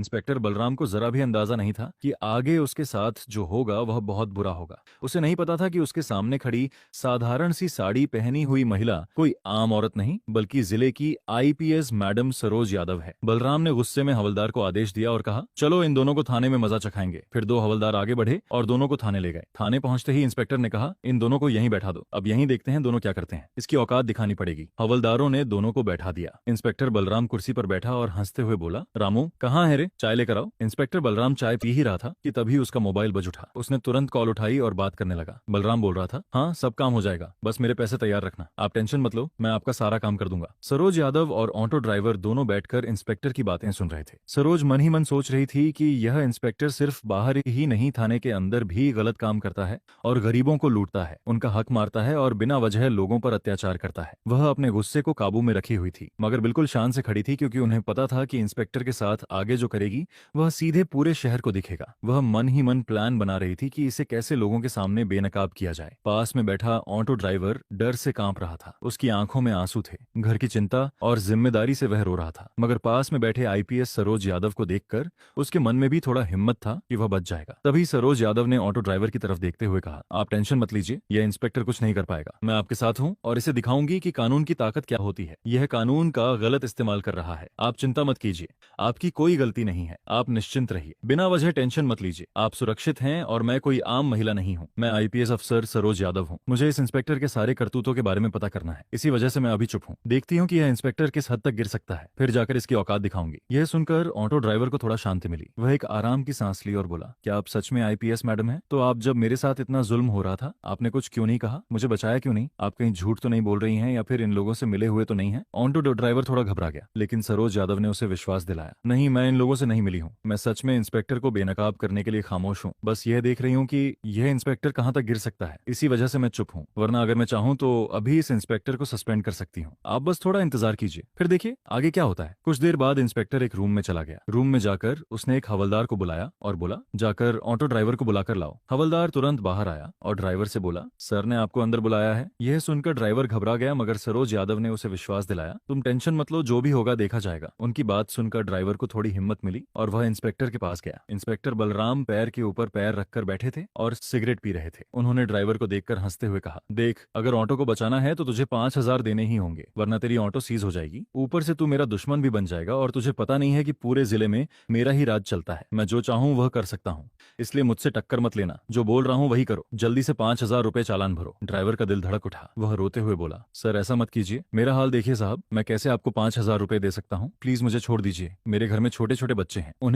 Inspector Balram को जरा भी अंदाजा नहीं था कि आगे उसके साथ जो होगा वह बहुत बुरा होगा। उसे नहीं पता था कि उसके सामने खड़ी साधारण सी साड़ी पहनी हुई महिला कोई आम औरत नहीं बल्कि जिले की आईपीएस मैडम सरोज यादव है। बलराम ने गुस्से में हवलदार को आदेश दिया और कहा, चलो इन दोनों को थाने में मजा चखाएंगे। फिर दो हवलदार आगे बढ़े और दोनों को थाने ले गए। थाने पहुंचते ही इंस्पेक्टर ने कहा, इन दोनों को यहीं बैठा दो, अब यहीं देखते हैं दोनों क्या करते हैं। इसकी औकात दिखानी पड़ेगी। हवलदारों ने दोनों को बैठा दिया। इंस्पेक्टर बलराम कुर्सी पर बैठा और हंसते हुए बोला, रामू कहाँ है रे, चाय लेकर आओ। इंस्पेक्टर बलराम चाय पी ही रहा था कि तभी उसका मोबाइल बज उठा। उसने तुरंत कॉल उठाई और बात करने लगा। बलराम बोल रहा था, हाँ सब काम हो जाएगा, बस मेरे पैसे तैयार रखना, आप टेंशन मत लो, मैं आपका सारा काम कर दूंगा। सरोज यादव और ऑटो ड्राइवर दोनों बैठकर इंस्पेक्टर की बातें सुन रहे थे। सरोज मन ही मन सोच रही थी कि यह इंस्पेक्टर सिर्फ बाहर ही नहीं थाने के अंदर भी गलत काम करता है और गरीबों को लूटता है, उनका हक मारता है और बिना वजह लोगों पर अत्याचार करता है। वह अपने गुस्से को काबू में रखी हुई थी मगर बिल्कुल शान से खड़ी थी क्योंकि उन्हें पता था कि इंस्पेक्टर के साथ आगे जो करेगी वह सीधे पूरे शहर को दिखेगा। वह मन ही मन प्लान बना रही थी कि इसे कैसे लोगों के सामने बेनकाब किया जाए। पास में बैठा ऑटो ड्राइवर डर से कांप रहा था। उसकी आंखों में आंसू थे। घर की चिंता और जिम्मेदारी से वह रो रहा था। मगर पास में बैठे आईपीएस सरोज यादव को देखकर उसके मन में भी थोड़ा हिम्मत था कि वह बच जाएगा। तभी सरोज यादव ने ऑटो ड्राइवर की तरफ देखते हुए कहा, आप टेंशन मत लीजिए, यह इंस्पेक्टर कुछ नहीं कर पाएगा। मैं आपके साथ हूँ और इसे दिखाऊंगी कि कानून की ताकत क्या होती है। यह कानून का गलत इस्तेमाल कर रहा है। आप चिंता मत कीजिए, आपकी कोई गलती नहीं है। आप निश्चिंत रहिए, बिना वजह टेंशन मत लीजिए। आप सुरक्षित हैं और मैं कोई आम महिला नहीं हूँ। मैं आईपीएस अफसर सरोज यादव हूँ। मुझे इस इंस्पेक्टर के सारे करतूतों के बारे में पता करना है। इसी वजह से मैं अभी चुप हूँ। देखती हूँ कि यह इंस्पेक्टर किस हद तक गिर सकता है, फिर जाकर इसकी औकात दिखाऊंगी। यह सुनकर ऑटो ड्राइवर को थोड़ा शांति मिली। वह एक आराम की सांस ली और बोला, क्या आप सच में आईपीएस मैडम हैं? तो आप जब मेरे साथ इतना जुल्म हो रहा था आपने कुछ क्यों नहीं कहा? मुझे बचाया क्यों नहीं? आप कहीं झूठ तो नहीं बोल रही हैं या फिर इन लोगों से मिले हुए तो नहीं है? ऑटो ड्राइवर थोड़ा घबरा गया लेकिन सरोज यादव ने उसे विश्वास दिलाया, नहीं मैं इन लोगों से नहीं मिली हूँ। मैं सच में इंस्पेक्टर को बेनकाब करने के लिए खामोश हूँ। बस यह देख रही हूँ कि यह इंस्पेक्टर कहाँ तक गिर सकता है, इसी वजह से मैं चुप हूँ। वरना अगर मैं चाहूँ तो अभी इस इंस्पेक्टर को सस्पेंड कर सकती हूँ। आप बस थोड़ा इंतजार कीजिए, फिर देखिए आगे क्या होता है। कुछ देर बाद इंस्पेक्टर एक रूम में चला गया। रूम में जाकर उसने एक हवलदार को बुलाया और बोला, जाकर ऑटो ड्राइवर को बुलाकर लाओ। हवलदार तुरंत बाहर आया और ड्राइवर से बोला, सर ने आपको अंदर बुलाया है। यह सुनकर ड्राइवर घबरा गया मगर सरोज यादव ने उसे विश्वास दिलाया, तुम टेंशन मत लो, जो भी होगा देखा जाएगा। उनकी बात सुनकर ड्राइवर को थोड़ी हिम्मत मिली और वह इंस्पेक्टर के पास गया। इंस्पेक्टर बलराम पैर के ऊपर पैर रखकर बैठे थे और सिगरेट पी रहे थे। उन्होंने ड्राइवर को देखकर हंसते हुए कहा, देख अगर ऑटो को बचाना है तो तुझे 5,000 देने ही होंगे, वरना तेरी ऑटो सीज हो जाएगी। ऊपर से तू मेरा दुश्मन भी बन जाएगा और तुझे पता नहीं है कि पूरे जिले में मेरा ही राज चलता है। मैं जो चाहूँ वह कर सकता हूँ, इसलिए मुझसे टक्कर मत लेना। जो बोल रहा हूँ वही करो। जल्दी से 5,000 रुपए चालान भरो। ड्राइवर का दिल धड़क उठा। वह रोते हुए बोला, सर ऐसा मत कीजिए, मेरा हाल देखिए साहब, मैं कैसे आपको 5,000 रुपए दे सकता हूँ? प्लीज मुझे छोड़ दीजिए, मेरे घर में छोटे छोटे बच्चे हैं, उन्हें